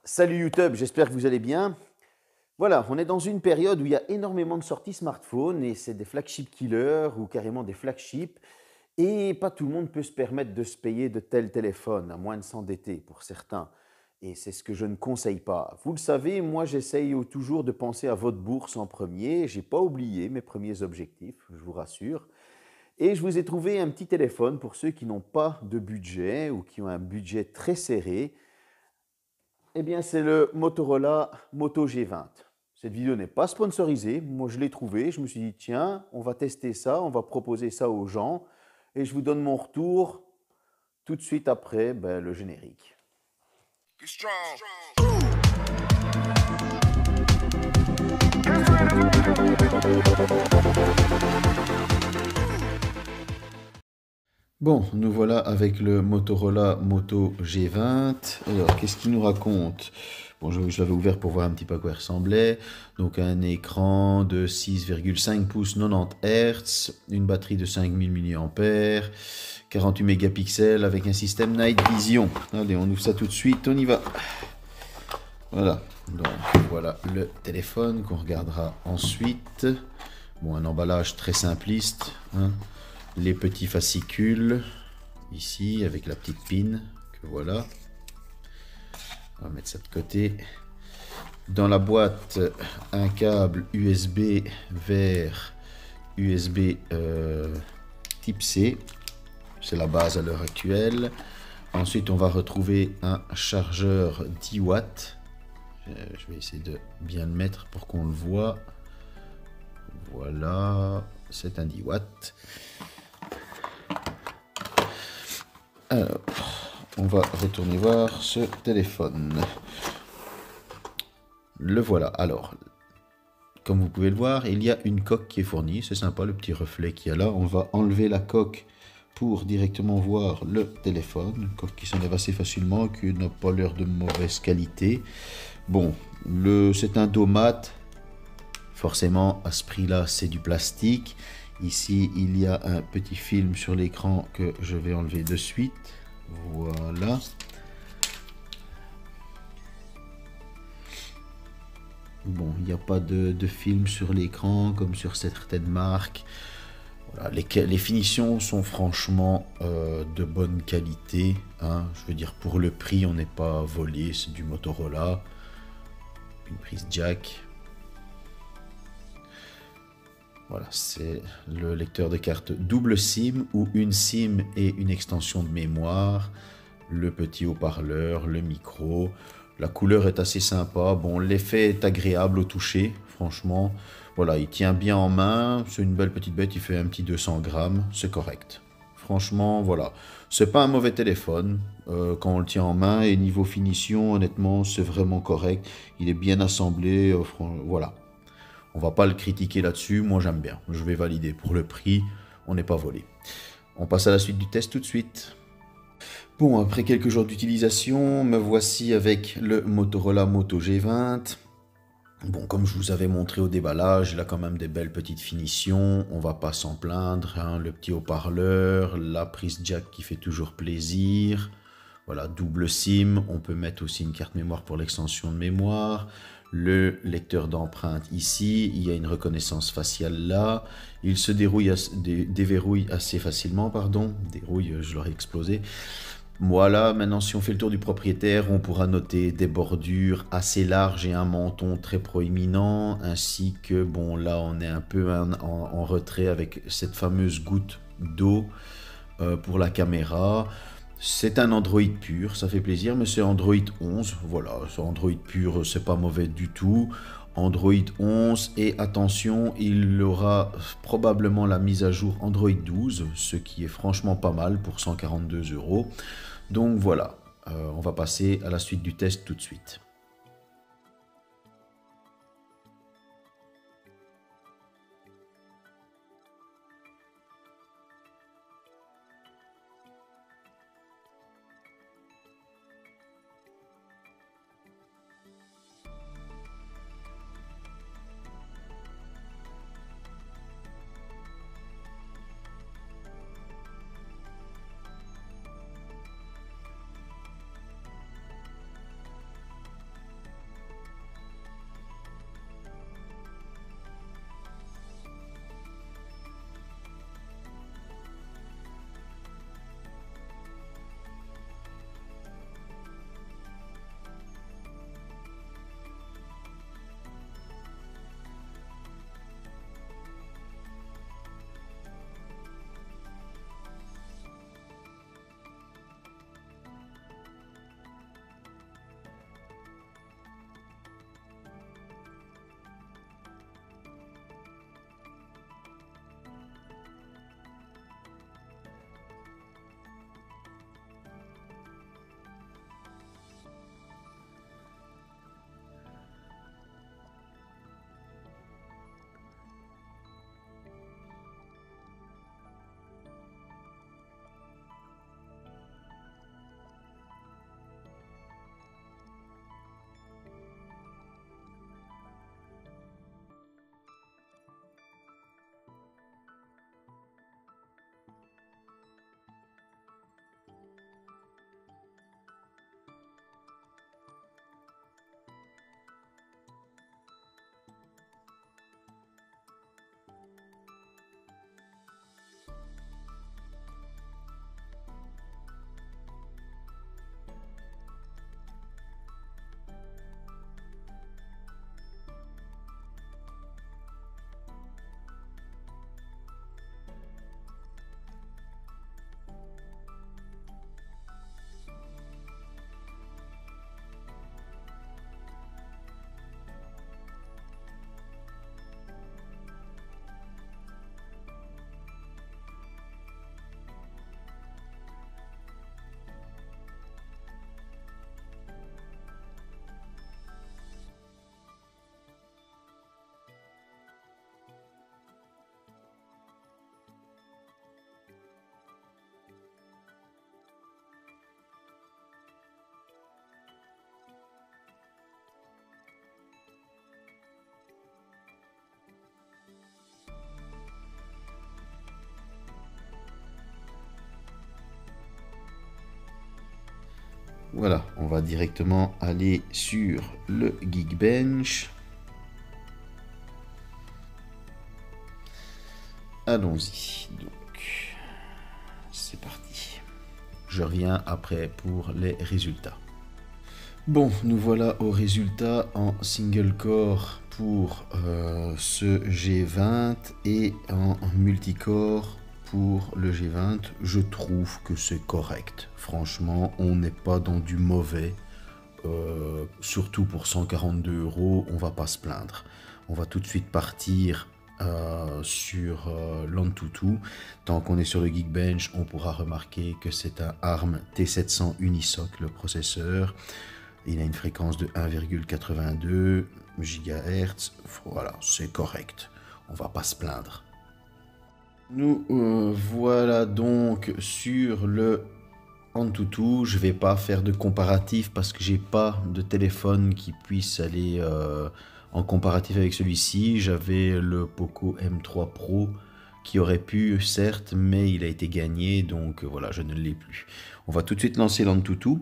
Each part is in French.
Salut YouTube, j'espère que vous allez bien. Voilà, on est dans une période où il y a énormément de sorties smartphones et c'est des flagship killers ou carrément des flagships. Et pas tout le monde peut se permettre de se payer de tels téléphones, à moins de s'endetter pour certains. Et c'est ce que je ne conseille pas. Vous le savez, moi j'essaye toujours de penser à votre bourse en premier. J'ai pas oublié mes premiers objectifs, je vous rassure. Et je vous ai trouvé un petit téléphone pour ceux qui n'ont pas de budget ou qui ont un budget très serré. Eh bien, c'est le Motorola Moto G20. Cette vidéo n'est pas sponsorisée. Moi, je l'ai trouvé. Je me suis dit, tiens, on va tester ça, on va proposer ça aux gens. Et je vous donne mon retour tout de suite après le générique. Bon, nous voilà avec le Motorola Moto G20. Alors, qu'est-ce qu'il nous raconte? Bon, je l'avais ouvert pour voir un petit peu à quoi il ressemblait. Donc, un écran de 6,5 pouces 90 Hz, une batterie de 5000 mAh, 48 mégapixels avec un système Night Vision. Allez, on ouvre ça tout de suite, on y va. Voilà, donc voilà le téléphone qu'on regardera ensuite. Bon, un emballage très simpliste, hein. Les petits fascicules ici avec la petite pin que voilà. On va mettre ça de côté. Dans la boîte, un câble USB vers USB type C. C'est la base à l'heure actuelle. Ensuite, on va retrouver un chargeur 10 watts. Je vais essayer de bien le mettre pour qu'on le voit. Voilà, c'est un 10 watts. Alors, on va retourner voir ce téléphone. Le voilà. Alors, comme vous pouvez le voir, il y a une coque qui est fournie. C'est sympa, le petit reflet qu'il y a là. On va enlever la coque pour directement voir le téléphone. Une coque qui s'enlève assez facilement, qui n'a pas l'air de mauvaise qualité. Bon, c'est un dos mat. Forcément, à ce prix-là, c'est du plastique. Ici, il y a un petit film sur l'écran que je vais enlever de suite. Voilà. Bon, il n'y a pas de film sur l'écran comme sur certaines marques. Voilà, les finitions sont franchement de bonne qualité, hein. Je veux dire, pour le prix, on n'est pas volé. C'est du Motorola. Une prise jack. Voilà, c'est le lecteur de carte double SIM ou une SIM et une extension de mémoire, le petit haut-parleur, le micro. La couleur est assez sympa. Bon, l'effet est agréable au toucher, franchement. Voilà, il tient bien en main. C'est une belle petite bête, il fait un petit 200 grammes, c'est correct. Franchement, voilà. C'est pas un mauvais téléphone quand on le tient en main. Et niveau finition, honnêtement, c'est vraiment correct. Il est bien assemblé. Voilà. On va pas le critiquer là-dessus, moi j'aime bien, je vais valider. Pour le prix, on n'est pas volé. On passe à la suite du test tout de suite. Bon, après quelques jours d'utilisation, me voici avec le Motorola Moto G20. Bon, comme je vous avais montré au déballage, il a quand même des belles petites finitions, on va pas s'en plaindre, hein. Le petit haut-parleur, la prise jack qui fait toujours plaisir. Voilà, double SIM, on peut mettre aussi une carte mémoire pour l'extension de mémoire. Le lecteur d'empreinte ici, il y a une reconnaissance faciale là. Il se déverrouille assez facilement, pardon. Dérouille, je l'aurais explosé. Voilà, maintenant si on fait le tour du propriétaire, on pourra noter des bordures assez larges et un menton très proéminent, ainsi que, bon là on est un peu en retrait avec cette fameuse goutte d'eau pour la caméra. C'est un Android pur, ça fait plaisir, mais c'est Android 11, voilà, c'est Android pur, c'est pas mauvais du tout. Android 11, et attention, il aura probablement la mise à jour Android 12, ce qui est franchement pas mal pour 142 €. Donc voilà, on va passer à la suite du test tout de suite. Voilà, on va directement aller sur le Geekbench. Allons-y, donc c'est parti. Je reviens après pour les résultats. Bon, nous voilà aux résultats en single core pour ce G20 et en multicore pour le G20. Je trouve que c'est correct. Franchement, on n'est pas dans du mauvais. Surtout pour 142 €, on va pas se plaindre. On va tout de suite partir sur l'Antutu. Tant qu'on est sur le Geekbench, on pourra remarquer que c'est un ARM T700 Unisoc, le processeur. Il a une fréquence de 1,82 GHz. Voilà, c'est correct. On va pas se plaindre. Nous voilà donc sur le Antutu. Je vais pas faire de comparatif parce que j'ai pas de téléphone qui puisse aller en comparatif avec celui-ci. J'avais le Poco M3 Pro qui aurait pu, certes, mais il a été gagné, donc voilà, je ne l'ai plus. On va tout de suite lancer l'Antutu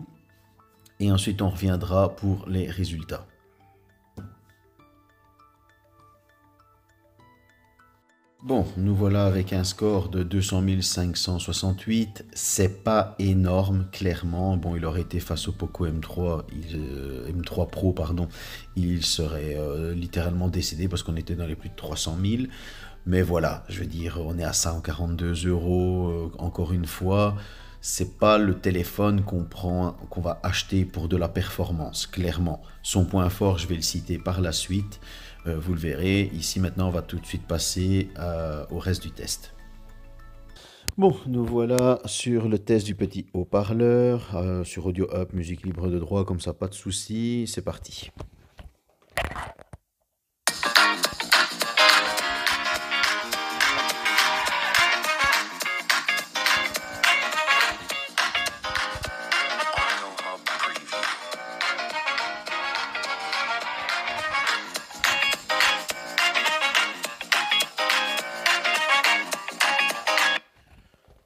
et ensuite on reviendra pour les résultats. Bon, nous voilà avec un score de 200 568. C'est pas énorme, clairement. Bon, il aurait été face au Poco M3, M3 Pro, pardon. Il serait littéralement décédé parce qu'on était dans les plus de 300 000. Mais voilà, je veux dire, on est à 142 €, encore une fois. C'est pas le téléphone qu'on va acheter pour de la performance, clairement. Son point fort, je vais le citer par la suite. Vous le verrez. Ici, maintenant, on va tout de suite passer au reste du test. Bon, nous voilà sur le test du petit haut-parleur, sur Audio Up, musique libre de droit, comme ça, pas de souci. C'est parti.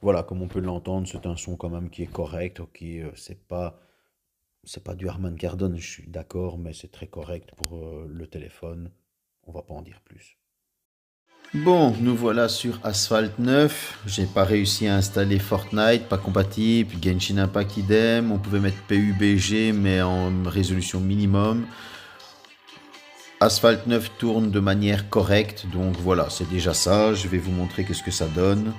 Voilà, comme on peut l'entendre, c'est un son quand même qui est correct. Ok, c'est pas du Harman Kardon, je suis d'accord, mais c'est très correct pour le téléphone. On va pas en dire plus. Bon, nous voilà sur Asphalt 9. J'ai pas réussi à installer Fortnite, pas compatible. Genshin Impact idem. On pouvait mettre PUBG, mais en résolution minimum. Asphalt 9 tourne de manière correcte, donc voilà, c'est déjà ça. Je vais vous montrer qu'est-ce que ça donne.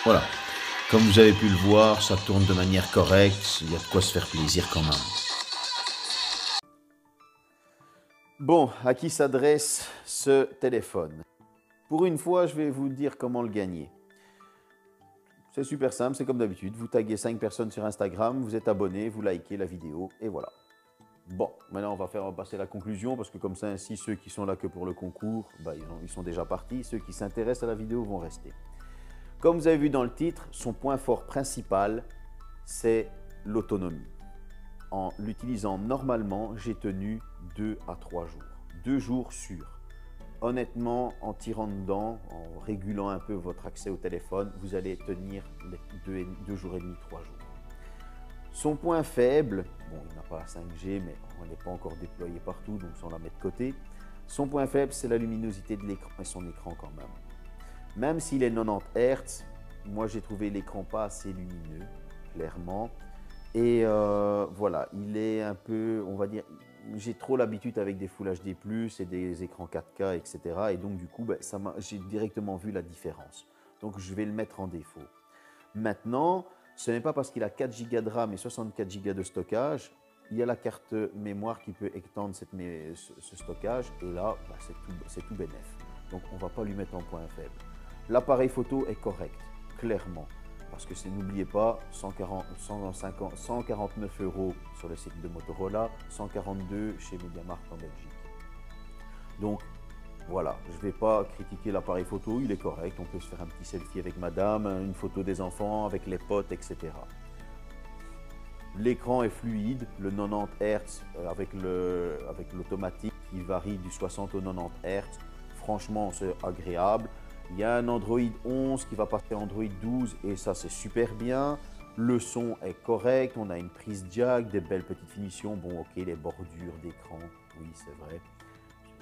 Voilà. Comme vous avez pu le voir, ça tourne de manière correcte. Il y a de quoi se faire plaisir quand même. Bon, à qui s'adresse ce téléphone? Pour une fois, je vais vous dire comment le gagner. C'est super simple, c'est comme d'habitude. Vous taguez 5 personnes sur Instagram, vous êtes abonné, vous likez la vidéo et voilà. Bon, maintenant on va passer à la conclusion parce que comme ça, ainsi ceux qui sont là que pour le concours, ils sont déjà partis. Ceux qui s'intéressent à la vidéo vont rester. Comme vous avez vu dans le titre, son point fort principal, c'est l'autonomie. En l'utilisant normalement, j'ai tenu 2 à 3 jours. 2 jours sûrs. Honnêtement, en tirant dedans, en régulant un peu votre accès au téléphone, vous allez tenir 2 jours et demi, 3 jours. Son point faible, bon, il n'a pas la 5G, mais on n'est pas encore déployé partout, donc ça on la met de côté. Son point faible, c'est la luminosité de l'écran et son écran quand même. Même s'il est 90 Hz, moi j'ai trouvé l'écran pas assez lumineux, clairement. Et voilà, il est un peu, on va dire, j'ai trop l'habitude avec des Full HD+, et des écrans 4K, etc. Et donc du coup, ben, j'ai directement vu la différence. Donc je vais le mettre en défaut. Maintenant, ce n'est pas parce qu'il a 4 Go de RAM et 64 Go de stockage. Il y a la carte mémoire qui peut étendre ce stockage. Et là, ben, c'est tout bénef. Donc on ne va pas lui mettre en point faible. L'appareil photo est correct, clairement. Parce que n'oubliez pas, 149 € sur le site de Motorola, 142 chez MediaMarkt en Belgique. Donc voilà, je ne vais pas critiquer l'appareil photo, il est correct. On peut se faire un petit selfie avec madame, une photo des enfants, avec les potes, etc. L'écran est fluide, le 90 Hz avec l'automatique qui varie du 60 au 90 Hz. Franchement, c'est agréable. Il y a un Android 11 qui va passer à Android 12 et ça c'est super bien. Le son est correct, on a une prise jack, des belles petites finitions. Bon ok, les bordures d'écran, oui c'est vrai.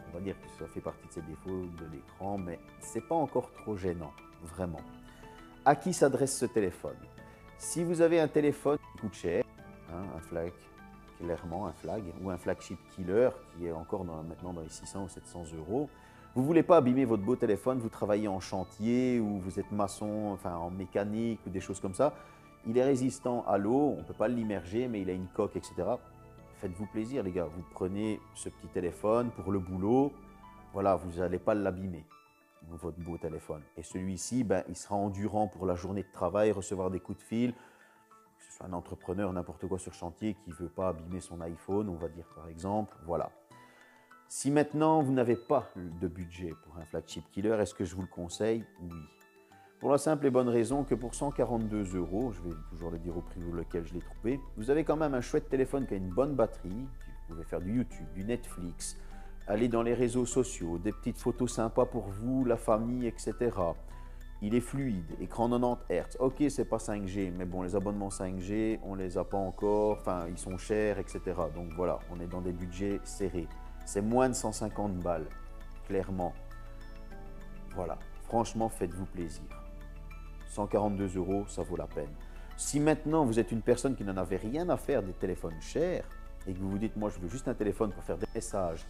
On va dire que ça fait partie de ces défauts de l'écran, mais c'est pas encore trop gênant, vraiment. À qui s'adresse ce téléphone? Si vous avez un téléphone qui coûte cher, hein, un flag, clairement un flag, ou un flagship killer qui est encore maintenant dans les 600 ou 700 €, vous ne voulez pas abîmer votre beau téléphone, vous travaillez en chantier ou vous êtes maçon, enfin en mécanique ou des choses comme ça. Il est résistant à l'eau, on ne peut pas l'immerger, mais il a une coque, etc. Faites-vous plaisir les gars, vous prenez ce petit téléphone pour le boulot, voilà, vous n'allez pas l'abîmer, votre beau téléphone. Et celui-ci, ben, il sera endurant pour la journée de travail, recevoir des coups de fil, que ce soit un entrepreneur, n'importe quoi sur chantier qui ne veut pas abîmer son iPhone, on va dire par exemple, voilà. Si maintenant vous n'avez pas de budget pour un flagship killer, est-ce que je vous le conseille? Oui. Pour la simple et bonne raison que pour 142 €, je vais toujours le dire au prix auquel je l'ai trouvé, vous avez quand même un chouette téléphone qui a une bonne batterie, vous pouvez faire du YouTube, du Netflix, aller dans les réseaux sociaux, des petites photos sympas pour vous, la famille, etc. Il est fluide, écran 90 Hz. Ok, c'est pas 5G, mais bon, les abonnements 5G, on les a pas encore, enfin, ils sont chers, etc. Donc voilà, on est dans des budgets serrés. C'est moins de 150 balles, clairement. Voilà, franchement, faites-vous plaisir. 142 €, ça vaut la peine. Si maintenant vous êtes une personne qui n'en avait rien à faire des téléphones chers et que vous vous dites, moi je veux juste un téléphone pour faire des messages,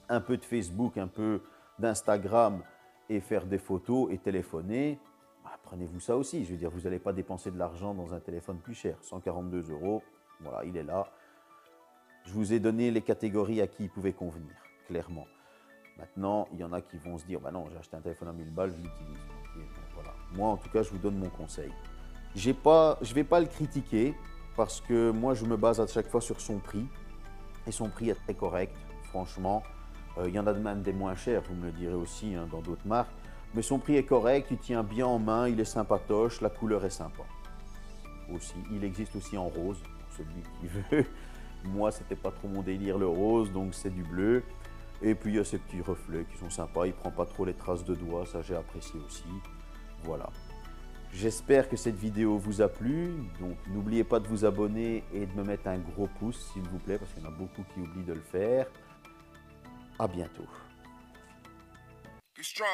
un peu de Facebook, un peu d'Instagram et faire des photos et téléphoner, bah, prenez-vous ça aussi. Je veux dire, vous n'allez pas dépenser de l'argent dans un téléphone plus cher. 142 €, voilà, il est là. Je vous ai donné les catégories à qui il pouvait convenir, clairement. Maintenant, il y en a qui vont se dire, bah non, j'ai acheté un téléphone à 1000 balles, je l'utilise. Okay, voilà. Moi, en tout cas, je vous donne mon conseil. Je ne vais pas le critiquer parce que moi, je me base à chaque fois sur son prix. Et son prix est très correct, franchement. Il y en a même des moins chers, vous me le direz aussi, hein, dans d'autres marques. Mais son prix est correct, il tient bien en main, il est sympatoche, la couleur est sympa. Aussi, il existe aussi en rose, pour celui qui veut. Moi, c'était pas trop mon délire le rose, donc c'est du bleu. Et puis il y a ces petits reflets qui sont sympas, il prend pas trop les traces de doigts, ça j'ai apprécié aussi. Voilà. J'espère que cette vidéo vous a plu, donc n'oubliez pas de vous abonner et de me mettre un gros pouce s'il vous plaît, parce qu'il y en a beaucoup qui oublient de le faire. À bientôt. Be strong.